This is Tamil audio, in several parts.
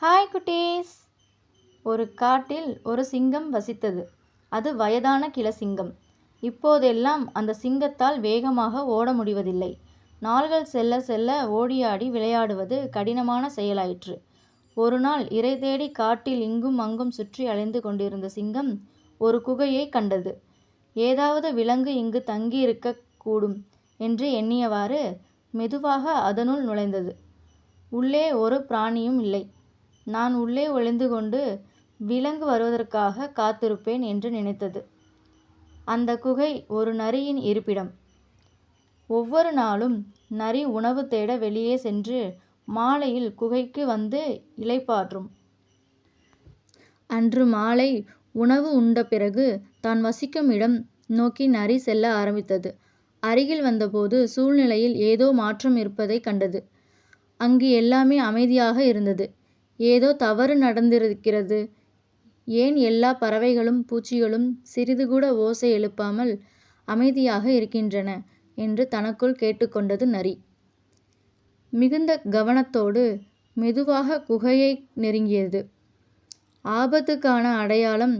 ஹாய் குட்டீஸ். ஒரு காட்டில் ஒரு சிங்கம் வசித்தது. அது வயதான கிழசிங்கம். இப்போதெல்லாம் அந்த சிங்கத்தால் வேகமாக ஓட முடிவதில்லை. நாள்கள் செல்ல செல்ல ஓடியாடி விளையாடுவது கடினமான செயலாயிற்று. ஒரு நாள் இரை தேடி காட்டில் இங்கும் அங்கும் சுற்றி அலைந்து கொண்டிருந்த சிங்கம் ஒரு குகையை கண்டது. ஏதாவது விலங்கு இங்கு தங்கியிருக்க கூடும் என்று எண்ணியவாறு மெதுவாக அதனுள் நுழைந்தது. உள்ளே ஒரு பிராணியும் இல்லை. நான் உள்ளே ஒளிந்து கொண்டு விலங்கு வருவதற்காக காத்திருப்பேன் என்று நினைத்தது. அந்த குகை ஒரு நரியின் இருப்பிடம். ஒவ்வொரு நாளும் நரி உணவு தேட வெளியே சென்று மாலையில் குகைக்கு வந்து இளைப்பாற்றும். அன்று மாலை உணவு உண்ட பிறகு தான் வசிக்கும் இடம் நோக்கி நரி செல்ல ஆரம்பித்தது. அருகில் வந்தபோது சூழ்நிலையில் ஏதோ மாற்றம் இருப்பதை கண்டது. அங்கு எல்லாமே அமைதியாக இருந்தது. ஏதோ தவறு நடந்திருக்கிறது. ஏன் எல்லா பறவைகளும் பூச்சிகளும் சிறிது கூட ஓசை எழுப்பாமல் அமைதியாக இருக்கின்றன என்று தனக்குள் கேட்டுக்கொண்டது நரி. மிகுந்த கவனத்தோடு மெதுவாக குகையை நெருங்கியது. ஆபத்துக்கான அடையாளம்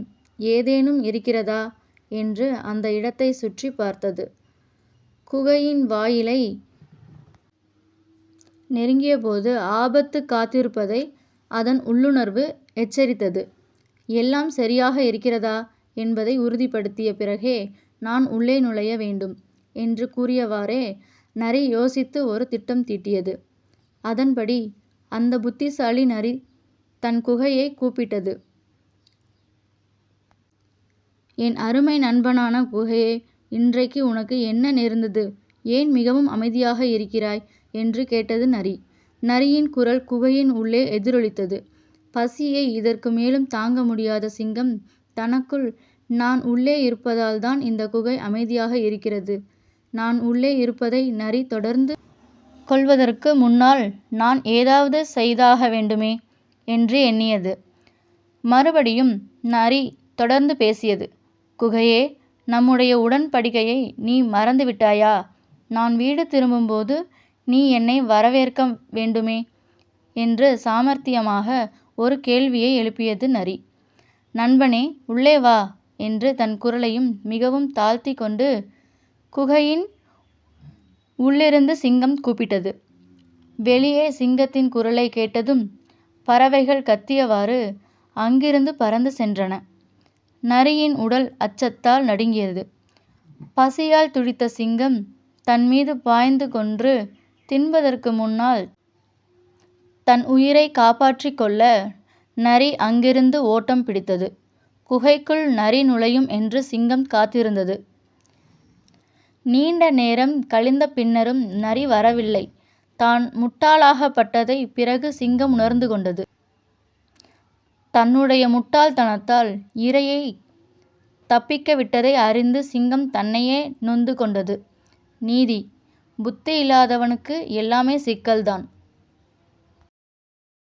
ஏதேனும் இருக்கிறதா என்று அந்த இடத்தை சுற்றி பார்த்தது. குகையின் வாயிலை நெருங்கியபோது ஆபத்து காத்திருப்பதை அதன் உள்ளுணர்வு எச்சரித்தது. எல்லாம் சரியாக இருக்கிறதா என்பதை உறுதிப்படுத்திய பிறகே நான் உள்ளே நுழைய வேண்டும் என்று கூறியவாறே நரி யோசித்து ஒரு திட்டம் தீட்டியது. அதன்படி அந்த புத்திசாலி நரி தன் குகையை கூப்பிட்டது. என் அருமை நண்பனான குகையே, இன்றைக்கு உனக்கு என்ன நேர்ந்தது? ஏன் மிகவும் அமைதியாக இருக்கிறாய் என்று கேட்டது நரி. நரியின் குரல் குகையின் உள்ளே எதிரொலித்தது. பசியை இதற்கு மேலும் தாங்க முடியாத சிங்கம் தனக்குள், நான் உள்ளே இருப்பதால் தான் இந்த குகை அமைதியாக இருக்கிறது. நான் உள்ளே இருப்பதை நரி தொடர்ந்து கொள்வதற்கு முன்னால் நான் ஏதாவது செய்தாக வேண்டுமே என்று எண்ணியது. மறுபடியும் நரி தொடர்ந்து பேசியது. குகையே, நம்முடைய உடன்படிக்கையை நீ மறந்துவிட்டாயா? நான் வீடு திரும்பும்போது நீ என்னை வரவேற்க வேண்டுமே என்று சாமர்த்தியமாக ஒரு கேள்வியை எழுப்பியது நரி. நண்பனே, உள்ளே வா என்று தன் குரலையும் மிகவும் தாழ்த்தி கொண்டு குகையின் உள்ளிருந்து சிங்கம் கூப்பிட்டது. வெளியே சிங்கத்தின் குரலை கேட்டதும் பறவைகள் கத்தியவாறு அங்கிருந்து பறந்து சென்றன. நரியின் உடல் அச்சத்தால் நடுங்கியது. பசியால் துடித்த சிங்கம் தன் மீது பாய்ந்து கொன்று தின்பதற்கு முன்னால் தன் உயிரை காப்பாற்றிக் கொள்ள நரி அங்கிருந்து ஓட்டம் பிடித்தது. குகைக்குள் நரி நுழையும் என்று சிங்கம் காத்திருந்தது. நீண்ட நேரம் கழிந்த பின்னரும் நரி வரவில்லை. தான் முட்டாளாகப்பட்டதை பிறகு சிங்கம் உணர்ந்து கொண்டது. தன்னுடைய முட்டாள்தனத்தால் இரையை தப்பிக்க விட்டதை அறிந்து சிங்கம் தன்னையே நொந்து கொண்டது. நீதி. புத்தி இல்லாதவனுக்கு எல்லாமே சிக்கல்தான்.